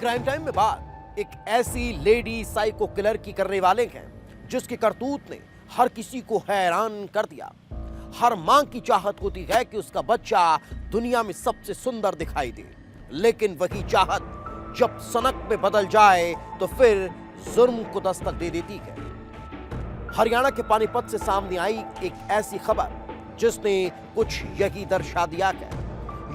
Crime time में बात एक ऐसी लेडी साइको किलर की करने वाले हैं जिसकी करतूत ने हर किसी को हैरान कर दिया। हर मां की चाहत होती है कि उसका बच्चा दुनिया में सबसे सुंदर दिखाई दे, लेकिन वही चाहत जब सनक में बदल जाए तो फिर जुर्म को दस्तक दे देती है। हरियाणा के पानीपत से सामने आई एक ऐसी खबर जिसने कुछ यही दर्शा दिया है।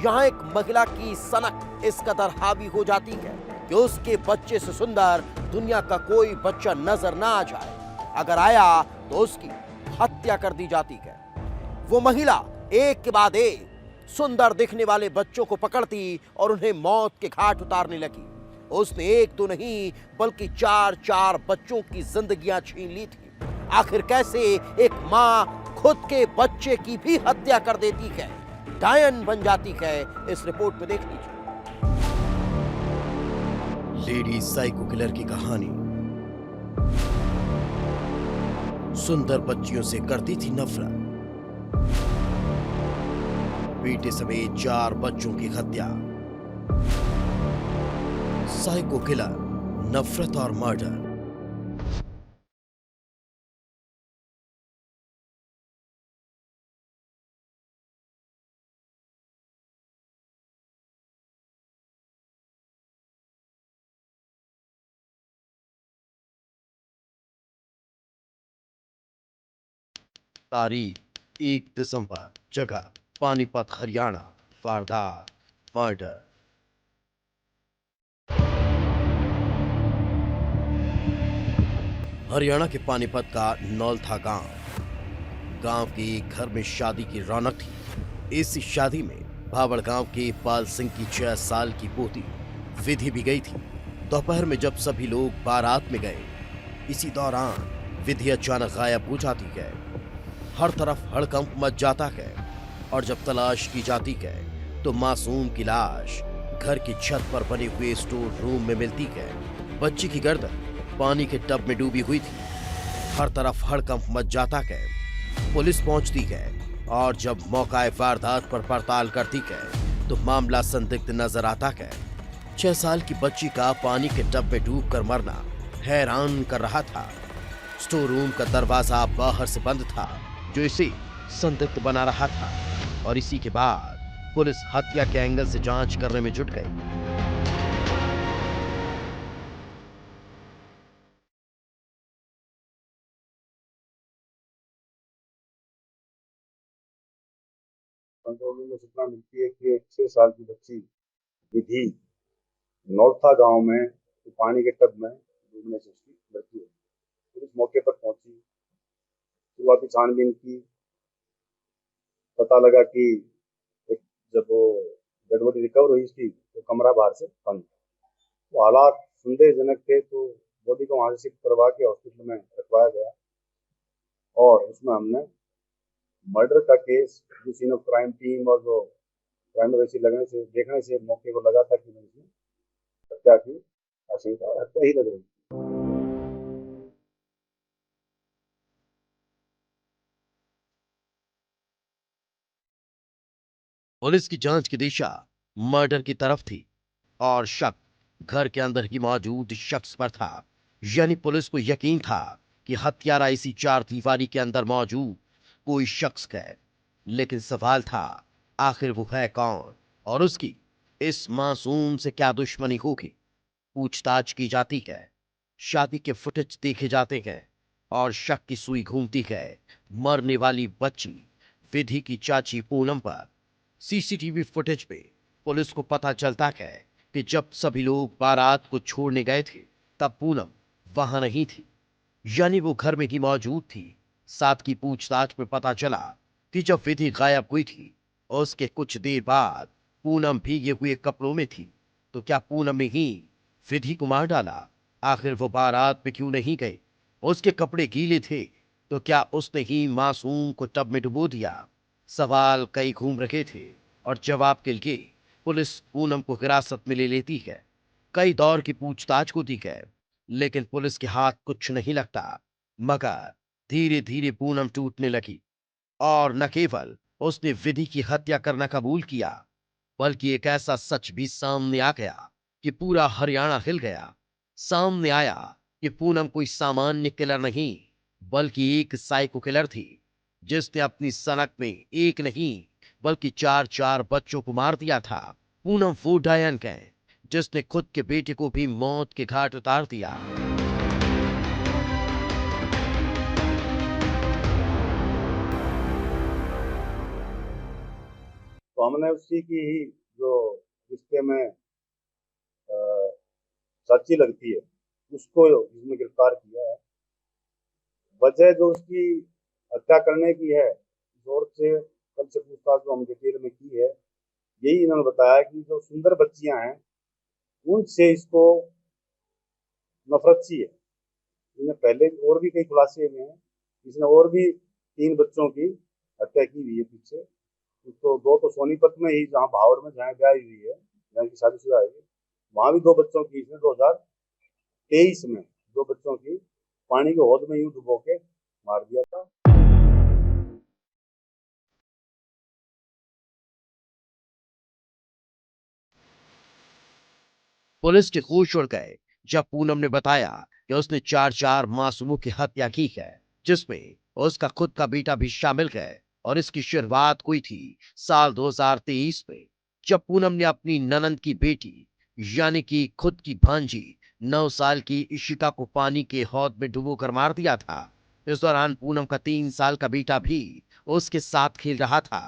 यहाँ एक महिला की सनक इस कदर हावी हो जाती है कि उसके बच्चे से सुंदर दुनिया का कोई बच्चा नजर ना आ जाए। अगर आया तो उसकी हत्या कर दी जाती है। वो महिला एक के बाद एक सुंदर दिखने वाले बच्चों को पकड़ती और उन्हें मौत के घाट उतारने लगी। उसने एक तो नहीं बल्कि चार चार बच्चों की जिंदगियां छीन ली थी। आखिर कैसे एक मां खुद के बच्चे की भी हत्या कर देती है, डायन बन जाती है, इस रिपोर्ट में देख लीजिए। लेडी साइको किलर की कहानी। सुंदर बच्चियों से करती थी नफरत। बेटे समेत 4 बच्चों की हत्या। साइको किलर, नफरत और मर्डर। तारीख 1 दिसंबर। जगह पानीपत हरियाणा। वारदात मर्डर। हरियाणा के पानीपत का नौलथा गांव। गांव के एक घर में शादी की रौनक थी। इस शादी में भावड़ गांव के पाल सिंह की 6 साल की पोती विधि भी गई थी। दोपहर में जब सभी लोग बारात में गए, इसी दौरान विधि अचानक गायब हो जाती है। हर तरफ हड़कंप मच जाता है और जब तलाश की जाती है तो मासूम की लाश घर की छत पर बने हुए स्टोर रूम में मिलती है। बच्ची की गर्दन पानी के टब में डूबी हुई थी। हर तरफ हड़कंप मच जाता है। पुलिस पहुंचती है और जब मौका वारदात पर पड़ताल करती है तो मामला संदिग्ध नजर आता है। 6 साल की बच्ची का पानी के टब में डूबकर मरना हैरान कर रहा था। स्टोर रूम का दरवाजा बाहर से बंद था जो इसे संदिग्ध बना रहा था और इसी के बाद पुलिस हत्या के एंगल से जांच करने में जुट गई। कंट्रोल में सूचना मिलती है कि एक 6 साल की बच्ची विधि नौलथा गांव में पानी के टब में डूबने से उसकी मृत्यु हुई। पुलिस मौके पर पहुंची, शुरुआती छानबीन की। पता लगा कि एक जब वो डेड बॉडी रिकवर हुई इसकी तो कमरा बाहर से बंद था। तो हालात संदेहजनक थे, तो बॉडी को वहां से शिफ्ट करवा के हॉस्पिटल में रखवाया गया और उसमें हमने मर्डर का केस जो सीन ऑफ क्राइम टीम और जो क्राइम वैसी लगने से देखने से मौके को लगा था कि इसमें हत्या की आशंका और हत्या ही लग रही। पुलिस की जांच की दिशा मर्डर की तरफ थी और शक घर के अंदर ही मौजूद शख्स पर था। यानी पुलिस को यकीन था कि हत्यारा इसी 4 दीवारी के अंदर मौजूद कोई शख्स है। लेकिन सवाल था, आखिर वो है कौन और उसकी इस मासूम से क्या दुश्मनी होगी। पूछताछ की जाती है, शादी के फुटेज देखे जाते हैं और शक की सुई घूमती है मरने वाली बच्ची विधि की चाची पूनम पर। सीसीटीवी फुटेज पे पुलिस को पता चलता है कि जब सभी लोग बारात को छोड़ने गए थे तब पूनम वहां नहीं थी, यानी वो घर में ही मौजूद थी। साथ की पूछताछ में पता चला कि जब विधि गायब हुई थी उसके कुछ देर बाद पूनम भीगे हुए कपड़ों में थी। तो क्या पूनम ने ही विधि को मार डाला? आखिर वो बारात में क्यों नहीं गए? उसके कपड़े गीले थे तो क्या उसने ही मासूम को टब में डुबो दिया? सवाल कई घूम रहे थे और जवाब के लिए पुलिस पूनम को हिरासत में ले लेती है। कई दौर की पूछताछ होती है लेकिन पुलिस के हाथ कुछ नहीं लगता। मगर धीरे धीरे पूनम टूटने लगी और न केवल उसने विधि की हत्या करना कबूल किया बल्कि एक ऐसा सच भी सामने आ गया कि पूरा हरियाणा हिल गया। सामने आया कि पूनम कोई सामान्य किलर नहीं, बल्कि एक साइको किलर थी, जिसने अपनी सनक में एक नहीं बल्कि चार चार बच्चों को मार दिया था। पूनम वो डायन है जिसने खुद के बेटे को भी मौत के घाट उतार दिया। तो हमने उसी की ही जो रिश्ते में चाची लगती है उसको इसमें गिरफ्तार किया है। वजह जो उसकी हत्या करने की है, जोर से कल से पूछताछ जो हम डिटेल में की है, यही इन्होंने बताया कि जो सुंदर बच्चियां हैं उनसे इसको नफरत सी है। इन्हें पहले और भी कई खुलासे हुए हैं, इसने और भी 3 बच्चों की हत्या की हुई है पीछे। तो 2 तो सोनीपत में ही, जहाँ भावड़ में जहाँ ब्याह हुई है, जहाँ की शादीशुदा है, वहां भी 2 बच्चों की इसने 2023 में 2 बच्चों की पानी के हौद में यूं डुबो के मार दिया था। पुलिस के होश उड़ गए जब पूनम ने बताया कि उसने चार चार मासूमों की हत्या की है, जिसमें उसका खुद का बेटा भी शामिल है। और इसकी शुरुआत हुई थी साल 2023 में, जब पूनम ने अपनी ननंद की बेटी यानी कि खुद की भांजी 9 साल की इशिका को पानी के हौद में डुबोकर मार दिया था। इस दौरान पूनम का 3 साल का बेटा भी उसके साथ खेल रहा था,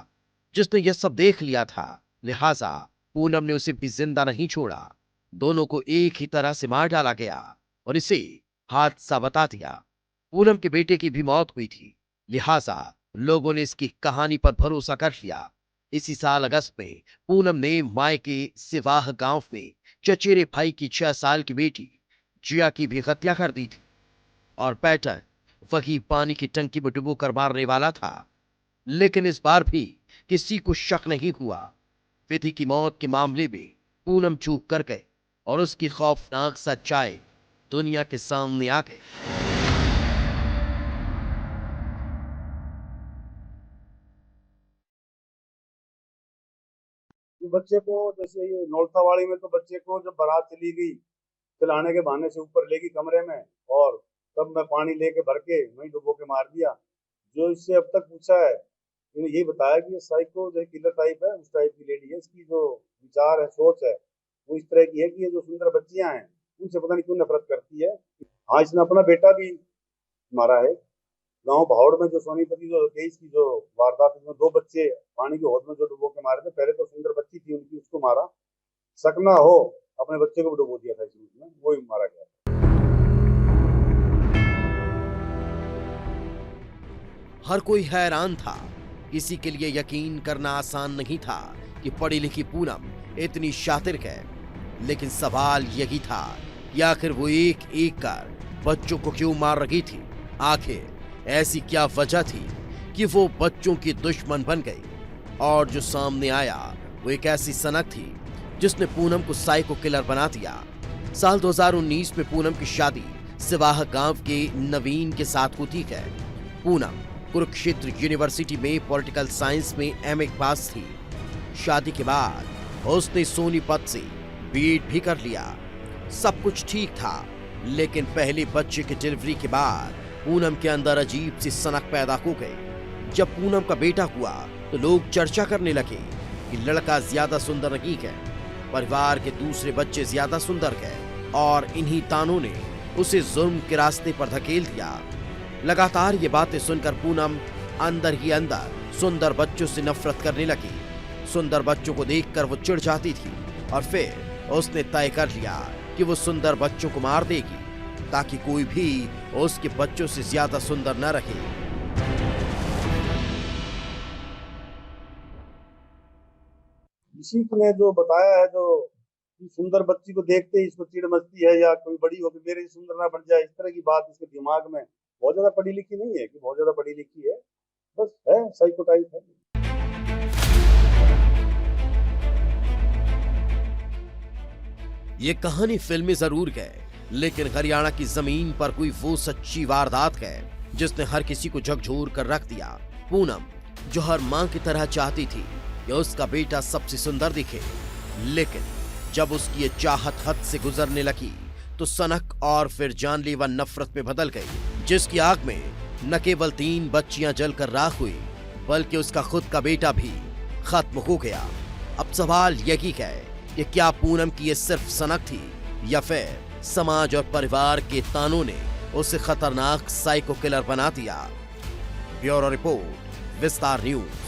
जिसने यह सब देख लिया था। लिहाजा पूनम ने उसे भी जिंदा नहीं छोड़ा, दोनों को एक ही तरह से मार डाला गया और इसे हादसा बता दिया। पूनम के बेटे की भी मौत हुई थी, लिहाजा लोगों ने इसकी कहानी पर भरोसा कर लिया। इसी साल अगस्त में पूनम ने मायके सिवाह गांव में चचेरे भाई की 6 साल की बेटी जिया की भी हत्या कर दी थी और पैटर्न वही पानी की टंकी में डुबो कर मारने वाला था। लेकिन इस बार भी किसी को शक नहीं हुआ। विधि की मौत के मामले में पूनम चूक कर गए और उसकी खौफनाक सच्चाई दुनिया के सामने आ गई। बच्चे को, जैसे ये नौलतावाड़ी में, तो बच्चे को जब बारात चली गई, चलाने के बहाने से ऊपर लेगी कमरे में, और तब मैं पानी लेके भर के वहीं डुबो के मार दिया। जो इससे अब तक पूछा है, इन्हें यही बताया कि ये साइको जो किलर टाइप है, उस टाइप की लेडी है। इसकी जो विचार है, सोच है, वो इस तरह की है कि ये जो सुंदर बच्चियां हैं उनसे पता नहीं क्यों नफरत करती है। हाँ, इसने अपना बेटा भी मारा है। गांव भावड़ में जो सोनीपति जो 23 की जो वारदात, में 2 बच्चे पानी के हौद में जो डुबो के मारे थे, पहले तो सुंदर बच्ची थी उनकी, उसको मारा, शक ना हो अपने बच्चे को भी डुबो दिया था इसमें, वो ही मारा गया। हर कोई हैरान था, किसी के लिए यकीन करना आसान नहीं था कि पढ़ी लिखी पूनम इतनी शातिर है। लेकिन सवाल यही था कि आखिर वो एक एक कर बच्चों को क्यों मार रही थी। आखिर ऐसी क्या वजह थी कि वो बच्चों की दुश्मन बन गई। और जो सामने आया वो एक ऐसी सनक थी जिसने पूनम को साइको किलर बना दिया। साल 2019 में पूनम की शादी सिवाह गांव के नवीन के साथ होती है। पूनम कुरुक्षेत्र यूनिवर्सिटी में पॉलिटिकल साइंस में एमए पास थी। शादी के बाद उसने सोनीपत से बीएड भी कर लिया। सब कुछ ठीक था, लेकिन पहले बच्चे की डिलीवरी के बाद पूनम के अंदर अजीब सी सनक पैदा हो गई। जब पूनम का बेटा हुआ तो लोग चर्चा करने लगे कि लड़का ज्यादा सुंदर नहीं है, परिवार के दूसरे बच्चे ज्यादा सुंदर हैं, और इन्हीं तानों ने उसे जुर्म के रास्ते पर धकेल दिया। लगातार ये बातें सुनकर पूनम अंदर ही अंदर सुंदर बच्चों से नफरत करने लगी। सुंदर बच्चों को देखकर वो चिढ़ जाती थी और फिर उसने तय कर लिया कि वो सुंदर बच्चों को मार देगी ताकि कोई भी उसके बच्चों से ज्यादा सुंदर न रहे। इसी ने जो बताया है, जो कि सुंदर बच्ची को देखते ही इसको चिढ़ मचती है, या कोई बड़ी हो कि मेरे से सुंदर ना बन जाए, इस तरह की बात इसके दिमाग में। बहुत ज्यादा पढ़ी लिखी नहीं है कि बहुत ज्यादा पढ़ी लिखी है, बस है, साइको टाइप है। ये कहानी फिल्मी जरूर है, लेकिन हरियाणा की जमीन पर कोई वो सच्ची वारदात है जिसने हर किसी को झकझोर कर रख दिया। पूनम जो हर मां की तरह चाहती थी कि उसका बेटा सबसे सुंदर दिखे, लेकिन जब उसकी ये चाहत हद से गुजरने लगी तो सनक और फिर जानलेवा नफरत में बदल गई, जिसकी आग में न केवल 3 बच्चियां जलकर राख हुई बल्कि उसका खुद का बेटा भी खत्म हो गया। अब सवाल यही है कि क्या पूनम की ये सिर्फ सनक थी या फिर समाज और परिवार के तानों ने उसे खतरनाक साइको किलर बना दिया। ब्यूरो रिपोर्ट, विस्तार न्यूज।